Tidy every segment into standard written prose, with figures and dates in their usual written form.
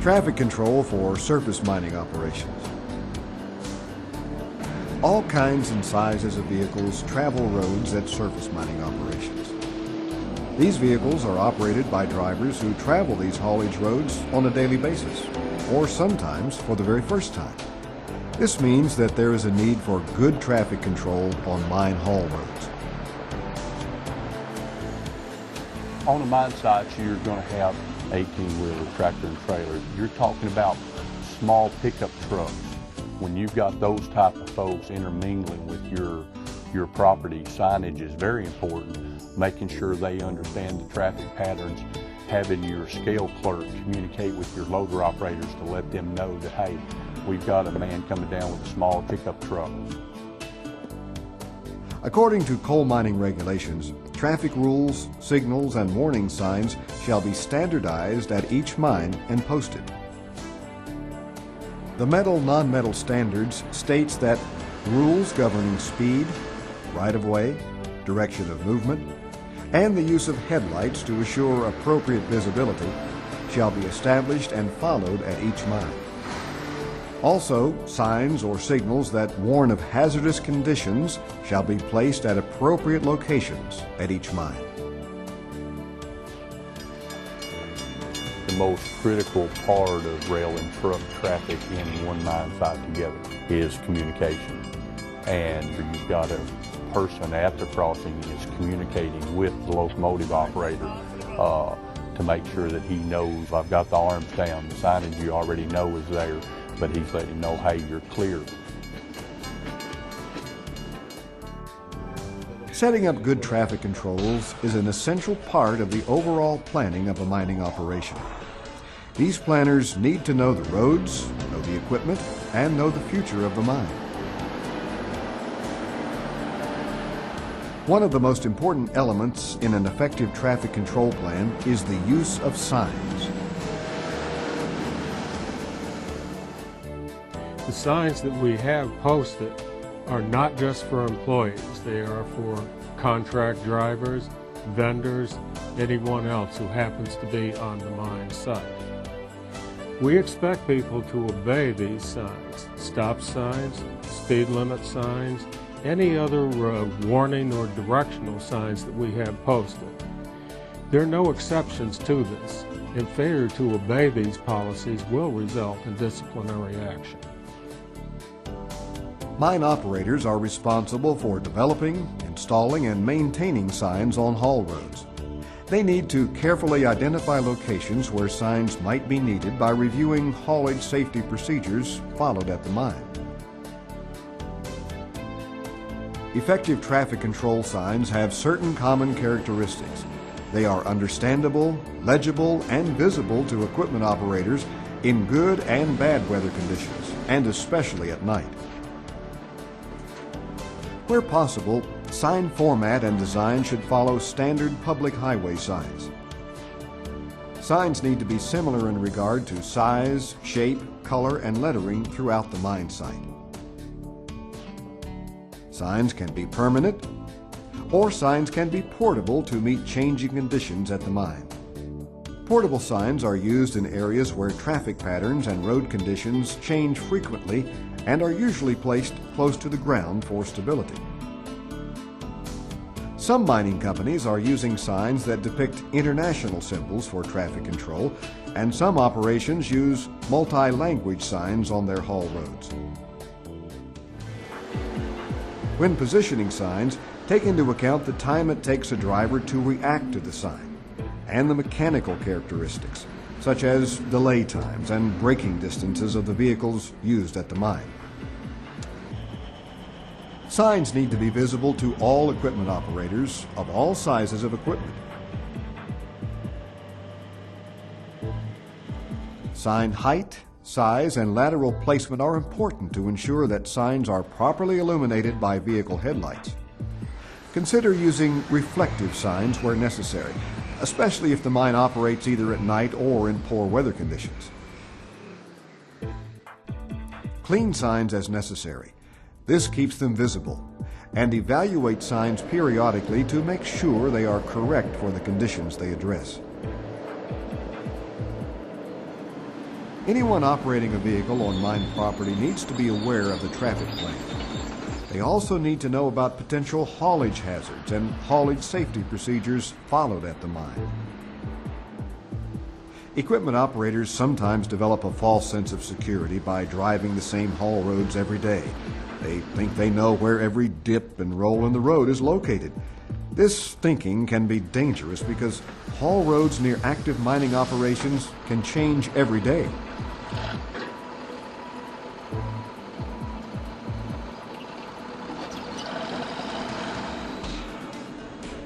Traffic control for surface mining operations. All kinds and sizes of vehicles travel roads at surface mining operations. These vehicles are operated by drivers who travel these haulage roads on a daily basis, or sometimes for the very first time. This means that there is a need for good traffic control on mine haul roads. On a mine site, you're going to have 18-wheeler tractor and trailer. You're talking about small pickup trucks. When you've got those type of folks intermingling with your property, signage is very important. Making sure they understand the traffic patterns, having your scale clerk communicate with your loader operators to let them know that, hey, we've got a man coming down with a small pickup truck. According to coal mining regulations, traffic rules, signals, and warning signs shall be standardized at each mine and posted. The Metal Non-Metal Standards states that rules governing speed, right-of-way, direction of movement, and the use of headlights to assure appropriate visibility shall be established and followed at each mine. Also, signs or signals that warn of hazardous conditions shall be placed at appropriate locations at each mine. The most critical part of rail and truck traffic in one mine site together is communication. And you've got a person at the crossing is communicating with the locomotive operator to make sure that he knows, I've got the arms down, the signage you already know is there, but he's letting him know, hey, you're clear. Setting up good traffic controls is an essential part of the overall planning of a mining operation. These planners need to know the roads, know the equipment, and know the future of the mine. One of the most important elements in an effective traffic control plan is the use of signs. The signs that we have posted are not just for employees. They are for contract drivers, vendors, anyone else who happens to be on the mine site. We expect people to obey these signs, stop signs, speed limit signs, any other warning or directional signs that we have posted. There are no exceptions to this, and failure to obey these policies will result in disciplinary action. Mine operators are responsible for developing, installing, and maintaining signs on haul roads. They need to carefully identify locations where signs might be needed by reviewing haulage safety procedures followed at the mine. Effective traffic control signs have certain common characteristics. They are understandable, legible, and visible to equipment operators in good and bad weather conditions, and especially at night. Where possible, sign format and design should follow standard public highway signs. Signs need to be similar in regard to size, shape, color, and lettering throughout the mine site. Signs can be permanent, or signs can be portable to meet changing conditions at the mine. Portable signs are used in areas where traffic patterns and road conditions change frequently and are usually placed close to the ground for stability. Some mining companies are using signs that depict international symbols for traffic control, and some operations use multi-language signs on their haul roads. When positioning signs, take into account the time it takes a driver to react to the sign and the mechanical characteristics, such as delay times and braking distances of the vehicles used at the mine. Signs need to be visible to all equipment operators of all sizes of equipment. Sign height, size, and lateral placement are important to ensure that signs are properly illuminated by vehicle headlights. Consider using reflective signs where necessary, especially if the mine operates either at night or in poor weather conditions. Clean signs as necessary. This keeps them visible, and evaluate signs periodically to make sure they are correct for the conditions they address. Anyone operating a vehicle on mine property needs to be aware of the traffic plan. They also need to know about potential haulage hazards and haulage safety procedures followed at the mine. Equipment operators sometimes develop a false sense of security by driving the same haul roads every day. They think they know where every dip and roll in the road is located. This thinking can be dangerous because haul roads near active mining operations can change every day.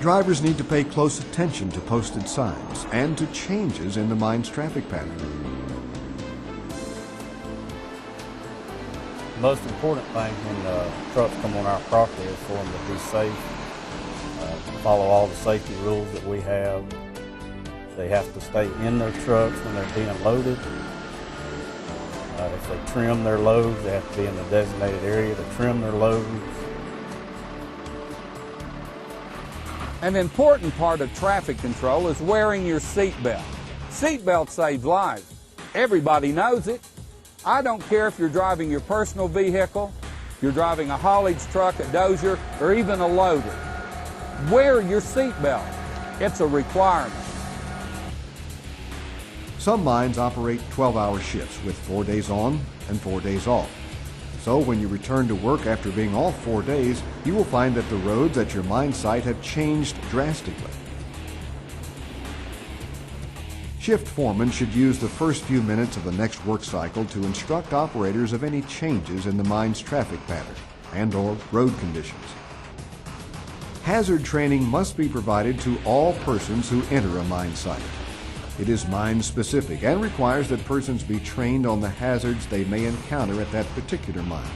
Drivers need to pay close attention to posted signs and to changes in the mine's traffic pattern. The most important thing when trucks come on our property is for them to be safe, follow all the safety rules that we have. They have to stay in their trucks when they're being loaded. If they trim their loads, they have to be in the designated area to trim their loads. An important part of traffic control is wearing your seatbelt. Seatbelt saves lives. Everybody knows it. I don't care if you're driving your personal vehicle, you're driving a haulage truck, a dozer, or even a loader. Wear your seatbelt. It's a requirement. Some mines operate 12-hour shifts with 4 days on and 4 days off. So when you return to work after being off 4 days, you will find that the roads at your mine site have changed drastically. Shift foremen should use the first few minutes of the next work cycle to instruct operators of any changes in the mine's traffic pattern and/or road conditions. Hazard training must be provided to all persons who enter a mine site. It is mine-specific and requires that persons be trained on the hazards they may encounter at that particular mine.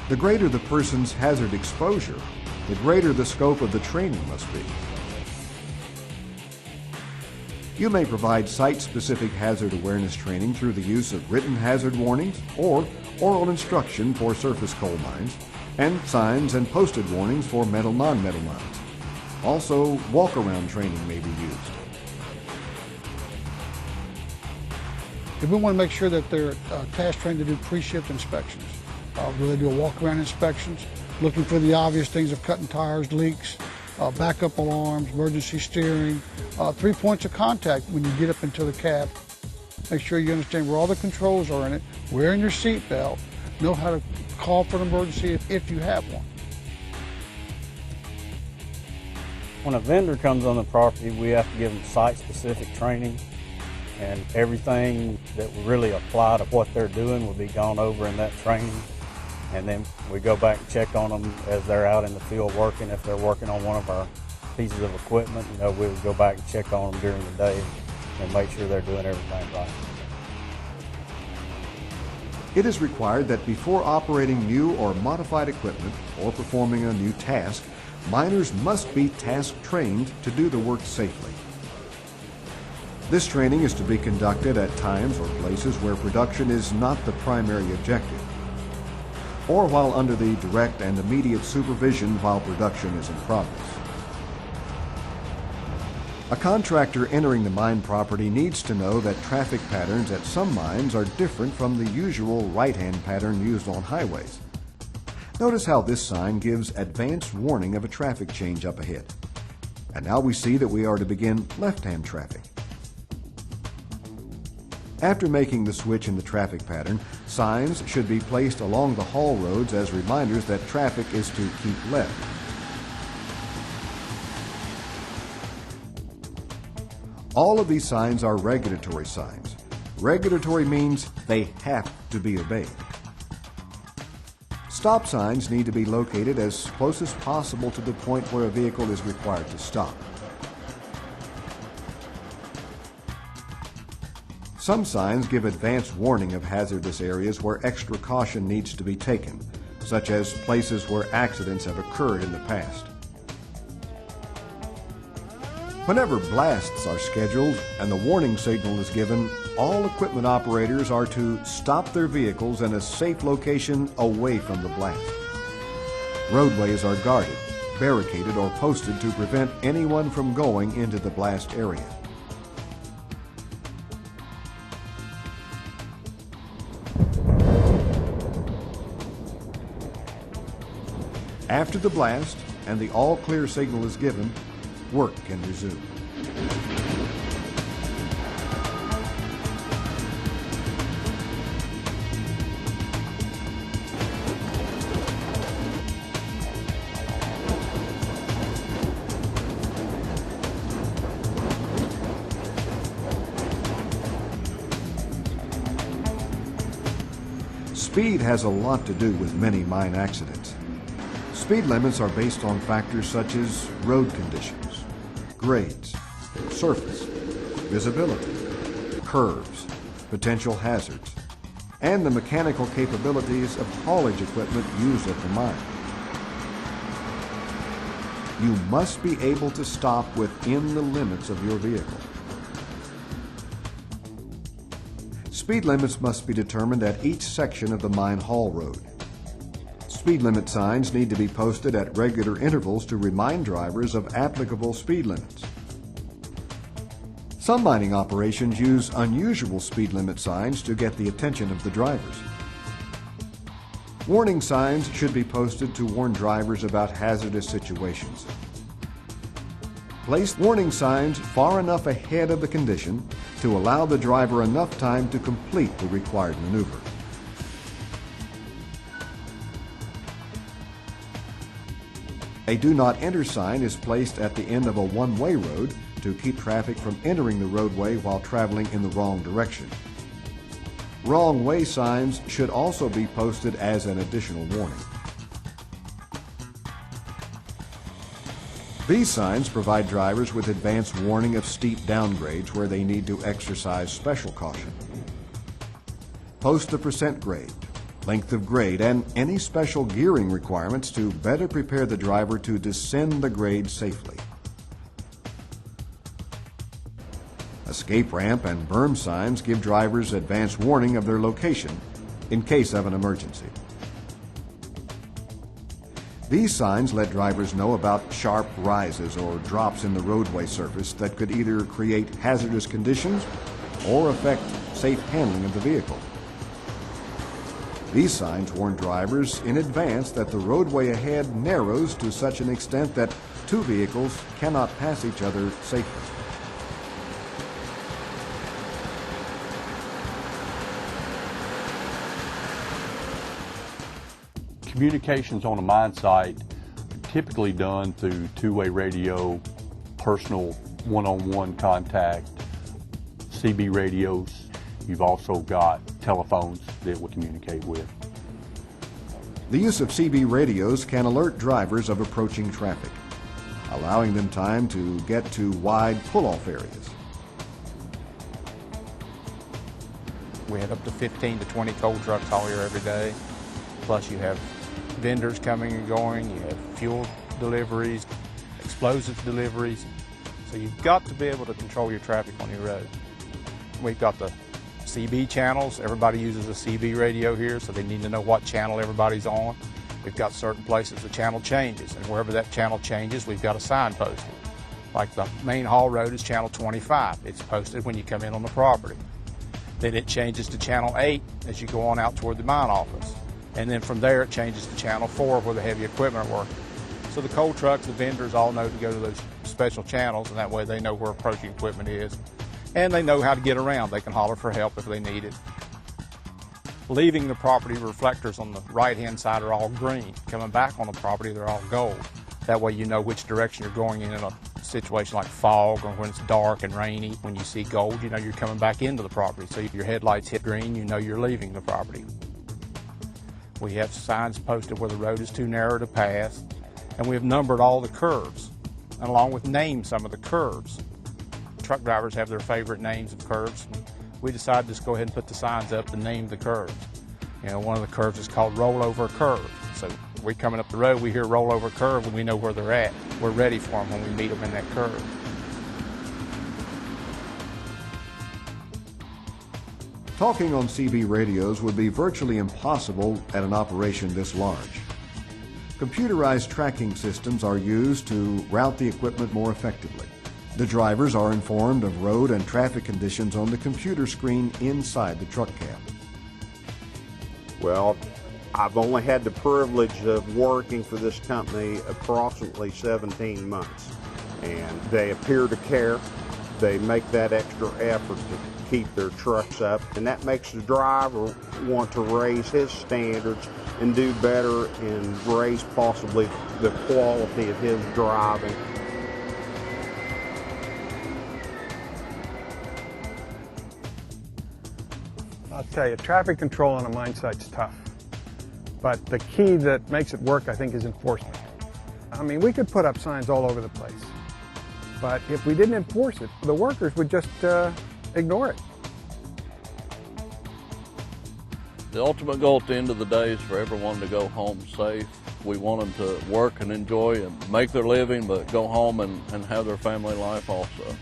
The greater the person's hazard exposure, the greater the scope of the training must be. You may provide site-specific hazard awareness training through the use of written hazard warnings or oral instruction for surface coal mines, and signs and posted warnings for metal non-metal mines. Also, walk-around training may be used. If we want to make sure that they're task trained to do pre-shift inspections, where they do a walk-around inspections, looking for the obvious things of cutting tires, leaks, backup alarms, emergency steering, 3 points of contact when you get up into the cab. Make sure you understand where all the controls are in it, wearing your seat belt, know how to call for an emergency if you have one. When a vendor comes on the property, we have to give them site-specific training, and everything that will really apply to what they're doing will be gone over in that training. And then we go back and check on them as they're out in the field working. If they're working on one of our pieces of equipment, we'll go back and check on them during the day and make sure they're doing everything right. It is required that before operating new or modified equipment or performing a new task, miners must be task trained to do the work safely. This training is to be conducted at times or places where production is not the primary objective, or while under the direct and immediate supervision while production is in progress. A contractor entering the mine property needs to know that traffic patterns at some mines are different from the usual right-hand pattern used on highways. Notice how this sign gives advance warning of a traffic change up ahead. And now we see that we are to begin left-hand traffic. After making the switch in the traffic pattern, signs should be placed along the haul roads as reminders that traffic is to keep left. All of these signs are regulatory signs. Regulatory means they have to be obeyed. Stop signs need to be located as close as possible to the point where a vehicle is required to stop. Some signs give advance warning of hazardous areas where extra caution needs to be taken, such as places where accidents have occurred in the past. Whenever blasts are scheduled and the warning signal is given, all equipment operators are to stop their vehicles in a safe location away from the blast. Roadways are guarded, barricaded, or posted to prevent anyone from going into the blast area. After the blast and the all clear signal is given, work can resume. Speed has a lot to do with many mine accidents. Speed limits are based on factors such as road conditions, grades, surface, visibility, curves, potential hazards, and the mechanical capabilities of haulage equipment used at the mine. You must be able to stop within the limits of your vehicle. Speed limits must be determined at each section of the mine haul road. Speed limit signs need to be posted at regular intervals to remind drivers of applicable speed limits. Some mining operations use unusual speed limit signs to get the attention of the drivers. Warning signs should be posted to warn drivers about hazardous situations. Place warning signs far enough ahead of the condition to allow the driver enough time to complete the required maneuver. A do not enter sign is placed at the end of a one-way road to keep traffic from entering the roadway while traveling in the wrong direction. Wrong way signs should also be posted as an additional warning. These signs provide drivers with advance warning of steep downgrades where they need to exercise special caution. Post the percent grade, length of grade, and any special gearing requirements to better prepare the driver to descend the grade safely. Escape ramp and berm signs give drivers advance warning of their location in case of an emergency. These signs let drivers know about sharp rises or drops in the roadway surface that could either create hazardous conditions or affect safe handling of the vehicle. These signs warn drivers in advance that the roadway ahead narrows to such an extent that two vehicles cannot pass each other safely. Communications on a mine site are typically done through two-way radio, personal one-on-one contact, CB radios. You've also got telephones that we communicate with. The use of CB radios can alert drivers of approaching traffic, allowing them time to get to wide pull-off areas. We have up to 15 to 20 coal trucks all here every day. Plus you have vendors coming and going, you have fuel deliveries, explosives deliveries. So you've got to be able to control your traffic on your road. We've got the CB channels. Everybody uses a CB radio here, so they need to know what channel everybody's on. We've got certain places the channel changes, and wherever that channel changes, we've got a sign posted. Like the main haul road is channel 25. It's posted when you come in on the property. Then it changes to channel 8 as you go on out toward the mine office. And then from there it changes to channel 4 where the heavy equipment are working. So the coal trucks, the vendors all know to go to those special channels, and that way they know where approaching equipment is. And they know how to get around. They can holler for help if they need it. Leaving the property, reflectors on the right-hand side are all green. Coming back on the property, they're all gold. That way you know which direction you're going in a situation like fog or when it's dark and rainy. When you see gold, you know you're coming back into the property. So if your headlights hit green, you know you're leaving the property. We have signs posted where the road is too narrow to pass, and we have numbered all the curves, and along with named some of the curves. Truck drivers have their favorite names of curves. And we decided to just go ahead and put the signs up to name the curves. You know, one of the curves is called rollover curve. So we're coming up the road, we hear rollover curve, and we know where they're at. We're ready for them when we meet them in that curve. Talking on CB radios would be virtually impossible at an operation this large. Computerized tracking systems are used to route the equipment more effectively. The drivers are informed of road and traffic conditions on the computer screen inside the truck cab. Well, I've only had the privilege of working for this company approximately 17 months, and they appear to care. They make that extra effort to keep their trucks up, and that makes the driver want to raise his standards and do better and raise possibly the quality of his driving. I'll tell you, traffic control on a mine site's tough. But the key that makes it work, I think, is enforcement. I mean, we could put up signs all over the place. But if we didn't enforce it, the workers would just ignore it. The ultimate goal at the end of the day is for everyone to go home safe. We want them to work and enjoy and make their living, but go home and have their family life also.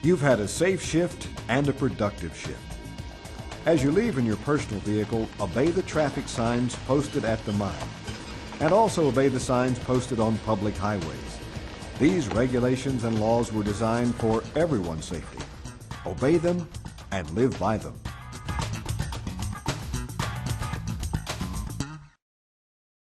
You've had a safe shift and a productive shift. As you leave in your personal vehicle, obey the traffic signs posted at the mine, and also obey the signs posted on public highways. These regulations and laws were designed for everyone's safety. Obey them and live by them.